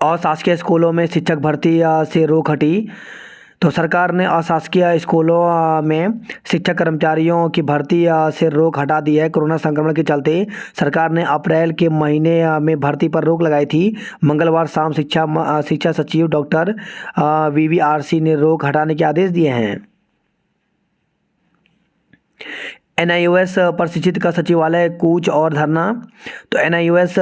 अशासकीय स्कूलों में शिक्षक भर्ती से रोक हटी। तो सरकार ने अशासकीय स्कूलों में शिक्षक कर्मचारियों की भर्ती से रोक हटा दी है। कोरोना संक्रमण के चलते सरकार ने अप्रैल के महीने में भर्ती पर रोक लगाई थी। मंगलवार शाम शिक्षा सचिव डॉक्टर VVRC ने रोक हटाने के आदेश दिए हैं। NIOS प्रशिक्षित का सचिवालय कूच और धरना। तो NIOS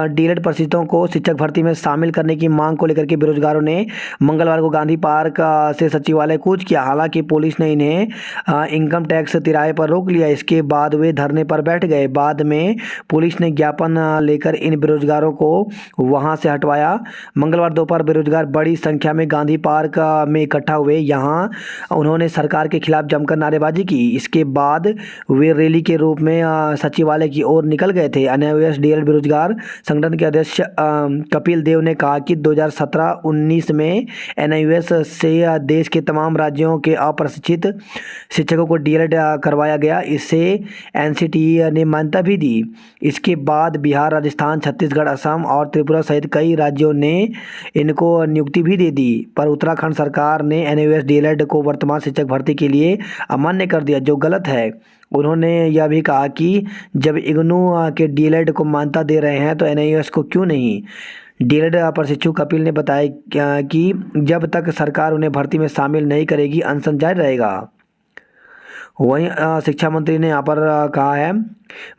डीएलएड प्रशिक्षितों को शिक्षक भर्ती में शामिल करने की मांग को लेकर के बेरोजगारों ने मंगलवार को गांधी पार्क से सचिवालय कूच किया। हालांकि पुलिस ने इन्हें इनकम टैक्स तिराहे पर रोक लिया। इसके बाद वे धरने पर बैठ गए। बाद में पुलिस ने ज्ञापन लेकर इन बेरोजगारों को वहां से हटवाया। मंगलवार दोपहर बेरोजगार बड़ी संख्या में गांधी पार्क में इकट्ठा हुए। यहाँ उन्होंने सरकार के खिलाफ जमकर नारेबाजी की। इसके बाद वे रैली के रूप में सचिवालय की ओर निकल गए थे। NIOS डीएलएड बेरोजगार संगठन के अध्यक्ष कपिल देव ने कहा कि 2017-19 में NIOS से देश के तमाम राज्यों के अप्रशिक्षित शिक्षकों को डीएलएड करवाया गया। इसे NCTE ने मान्यता भी दी। इसके बाद बिहार, राजस्थान, छत्तीसगढ़, असम और त्रिपुरा सहित कई राज्यों ने इनको नियुक्ति भी दे दी। पर उत्तराखंड सरकार ने NIOS डीएलएड को वर्तमान शिक्षक भर्ती के लिए अमान्य कर दिया, जो गलत है। उन्होंने यह भी कहा कि जब इग्नू के डीएलएड को मान्यता दे रहे हैं तो NIOS को क्यों नहीं। डीएलएड प्रशिक्षु कपिल ने बताया कि जब तक सरकार उन्हें भर्ती में शामिल नहीं करेगी अनशन जारी रहेगा। वहीं शिक्षा मंत्री ने यहाँ पर कहा है,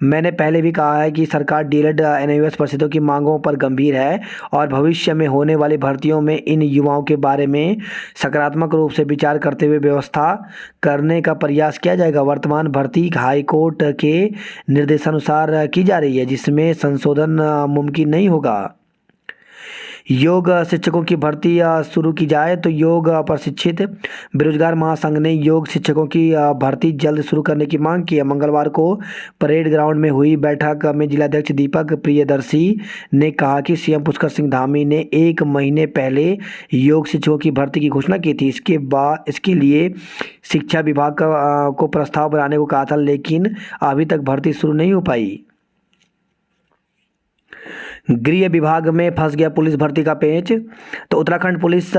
मैंने पहले भी कहा है कि सरकार डीएलएड NIOS प्रशिक्षुओं की मांगों पर गंभीर है और भविष्य में होने वाली भर्तियों में इन युवाओं के बारे में सकारात्मक रूप से विचार करते हुए व्यवस्था करने का प्रयास किया जाएगा। वर्तमान भर्ती हाईकोर्ट के निर्देशानुसार की जा रही है, जिसमें संशोधन मुमकिन नहीं होगा। योग शिक्षकों की भर्ती शुरू की जाए। तो योग प्रशिक्षित बेरोजगार महासंघ ने योग शिक्षकों की भर्ती जल्द शुरू करने की मांग की है। मंगलवार को परेड ग्राउंड में हुई बैठक में जिलाध्यक्ष दीपक प्रियदर्शी ने कहा कि CM पुष्कर सिंह धामी ने 1 महीने पहले योग शिक्षकों की भर्ती की घोषणा की थी। इसके लिए शिक्षा विभाग को प्रस्ताव बनाने को कहा था, लेकिन अभी तक भर्ती शुरू नहीं हो पाई। गृह विभाग में फंस गया पुलिस भर्ती का पेंच। तो उत्तराखंड पुलिस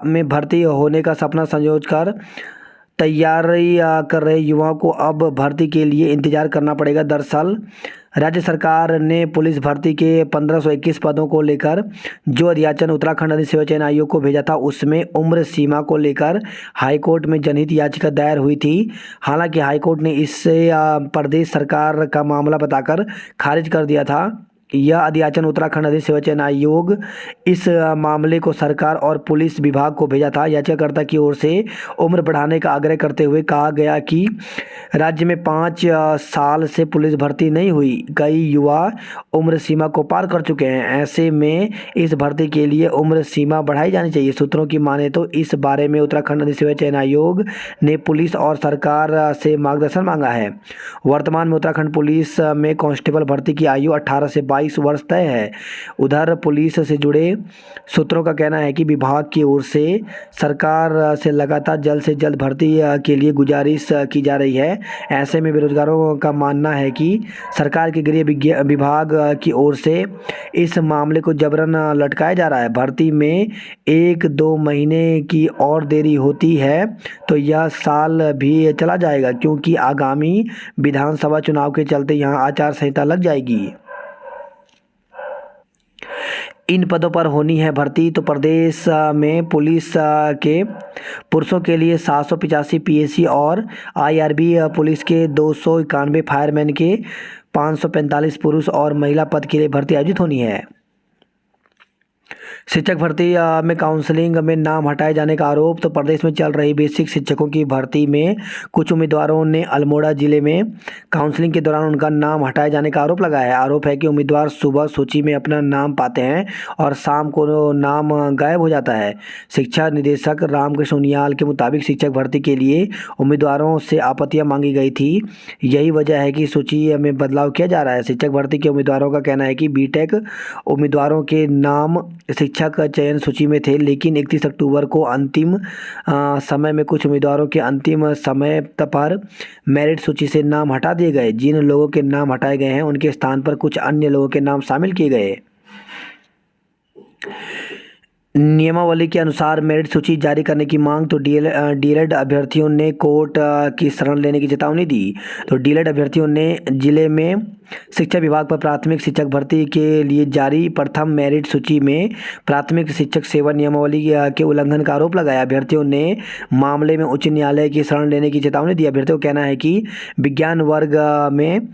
में भर्ती होने का सपना संजोकर तैयारी कर रहे युवाओं को अब भर्ती के लिए इंतजार करना पड़ेगा। दरअसल राज्य सरकार ने पुलिस भर्ती के 1521 पदों को लेकर जो अध्याचन उत्तराखंड अधिक सेवा चयन आयोग को भेजा था, उसमें उम्र सीमा को लेकर हाईकोर्ट में जनहित याचिका दायर हुई थी। हालांकि हाईकोर्ट ने इससे प्रदेश सरकार का मामला बताकर खारिज कर दिया था। यह अध्याचन उत्तराखंड अधिक सेवा चयन आयोग इस मामले को सरकार और पुलिस विभाग को भेजा था। याचिकाकर्ता की ओर से उम्र बढ़ाने का आग्रह करते हुए कहा गया कि राज्य में 5 साल से पुलिस भर्ती नहीं हुई। कई युवा उम्र सीमा को पार कर चुके हैं। ऐसे में इस भर्ती के लिए उम्र सीमा बढ़ाई जानी चाहिए। सूत्रों की माने तो इस बारे में उत्तराखंड अधिक सेवा चयन आयोग ने पुलिस और सरकार से मार्गदर्शन मांगा है। वर्तमान में उत्तराखंड पुलिस में कांस्टेबल भर्ती की आयु 18 से 22 वर्ष तय है। उधर पुलिस से जुड़े सूत्रों का कहना है कि विभाग की ओर से सरकार से लगातार जल्द से जल्द भर्ती के लिए गुजारिश की जा रही है। ऐसे में बेरोजगारों का मानना है कि सरकार के गृह विभाग की ओर से इस मामले को जबरन लटकाया जा रहा है। भर्ती में 1-2 महीने की और देरी होती है तो यह साल भी चला जाएगा, क्योंकि आगामी विधानसभा चुनाव के चलते यहाँ आचार संहिता लग जाएगी। इन पदों पर होनी है भर्ती। तो प्रदेश में पुलिस के पुरुषों के लिए 785 PSC और IRB पुलिस के 291 फायरमैन के 545 पुरुष और महिला पद के लिए भर्ती आयोजित होनी है। शिक्षक भर्ती में काउंसलिंग में नाम हटाए जाने का आरोप। तो प्रदेश में चल रही बेसिक शिक्षकों की भर्ती में कुछ उम्मीदवारों ने अल्मोड़ा जिले में काउंसलिंग के दौरान उनका नाम हटाए जाने का आरोप लगाया है। आरोप है कि उम्मीदवार सुबह सूची में अपना नाम पाते हैं और शाम को नाम गायब हो जाता है। शिक्षा निदेशक रामकृष्ण उनियाल के मुताबिक शिक्षक भर्ती के लिए उम्मीदवारों से आपत्तियां मांगी गई थी। यही वजह है कि सूची में बदलाव किया जा रहा है। शिक्षक भर्ती के उम्मीदवारों का कहना है कि बीटेक उम्मीदवारों के नाम शिक्षक चयन सूची में थे, लेकिन 31 अक्टूबर को अंतिम समय में कुछ उम्मीदवारों के अंतिम समय पर मेरिट सूची से नाम हटा दिए गए। जिन लोगों के नाम हटाए गए हैं उनके स्थान पर कुछ अन्य लोगों के नाम शामिल किए गए। नियमावली के अनुसार मेरिट सूची जारी करने की मांग, तो डीएलएड अभ्यर्थियों ने कोर्ट की शरण लेने की चेतावनी दी। तो डीएलएड अभ्यर्थियों ने जिले में शिक्षा विभाग पर प्राथमिक शिक्षक भर्ती के लिए जारी प्रथम मेरिट सूची में प्राथमिक शिक्षक सेवा नियमावली के उल्लंघन का आरोप लगाया। अभ्यर्थियों ने मामले में उच्च न्यायालय की शरण लेने की चेतावनी दी। अभ्यर्थियों का कहना है कि विज्ञान वर्ग में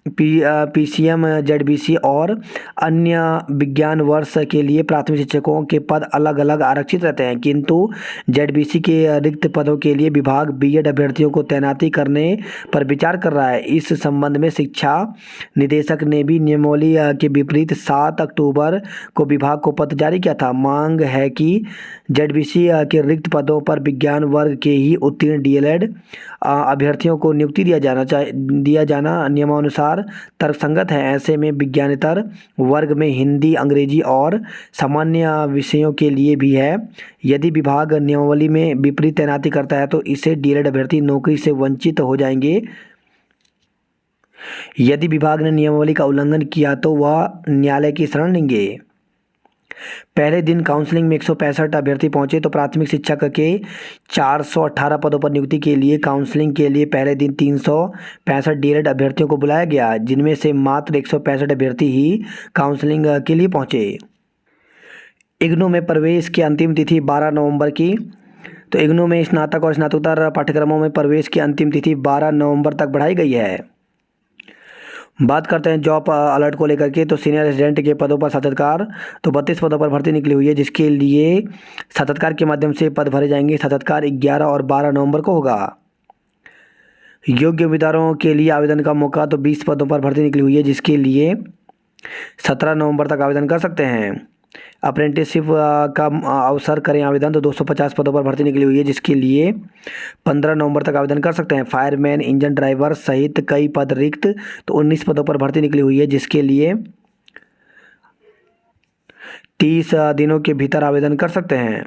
पीसीएम, जेडबीसी और अन्य विज्ञान वर्ष के लिए प्राथमिक शिक्षकों के पद अलग अलग आरक्षित रहते हैं, किंतु जेडबीसी के रिक्त पदों के लिए विभाग बीएड अभ्यर्थियों को तैनाती करने पर विचार कर रहा है। इस संबंध में शिक्षा निदेशक ने भी नियमावली के विपरीत 7 अक्टूबर को विभाग को पत्र जारी किया था। मांग है कि जेडबीसी के रिक्त पदों पर विज्ञान वर्ग के ही उत्तीर्ण डीएलएड अभ्यर्थियों को नियुक्ति दिया जाना नियमानुसार तर्कसंगत है। ऐसे में विज्ञानेतर वर्ग में हिंदी, अंग्रेजी और सामान्य विषयों के लिए भी है। यदि विभाग नियमावली में विपरीत तैनाती करता है तो इससे डीएलएड अभ्यर्थी नौकरी से वंचित हो जाएंगे। यदि विभाग ने नियमावली का उल्लंघन किया तो वह न्यायालय की शरण लेंगे। पहले दिन काउंसलिंग में 165 अभ्यर्थी पहुंचे। तो प्राथमिक शिक्षक के 418 पदों पर नियुक्ति के लिए काउंसलिंग के लिए पहले दिन 365 डीएलएड अभ्यर्थियों को बुलाया गया, जिनमें से मात्र 165 अभ्यर्थी ही काउंसलिंग के लिए पहुंचे। इग्नू में प्रवेश की अंतिम तिथि 12 नवंबर की। तो इग्नू में स्नातक और स्नातकोत्तर पाठ्यक्रमों में प्रवेश की अंतिम तिथि 12 नवंबर तक बढ़ाई गई है। बात करते हैं जॉब अलर्ट को लेकर के। तो सीनियर रेजिडेंट के पदों पर साक्षात्कार, तो 32 पदों पर भर्ती निकली हुई है, जिसके लिए साक्षात्कार के माध्यम से पद भरे जाएंगे। साक्षात्कार 11 और 12 नवंबर को होगा। योग्य उम्मीदवारों के लिए आवेदन का मौका, तो 20 पदों पर भर्ती निकली हुई है, जिसके लिए 17 नवंबर तक आवेदन कर सकते हैं। अप्रेंटिसशिप का अवसर करें आवेदन, तो 250 पदों पर भर्ती निकली हुई है, जिसके लिए 15 नवंबर तक आवेदन कर सकते हैं। फायरमैन, इंजन ड्राइवर सहित कई पद रिक्त, तो 19 पदों पर भर्ती निकली हुई है, जिसके लिए 30 दिनों के भीतर आवेदन कर सकते हैं।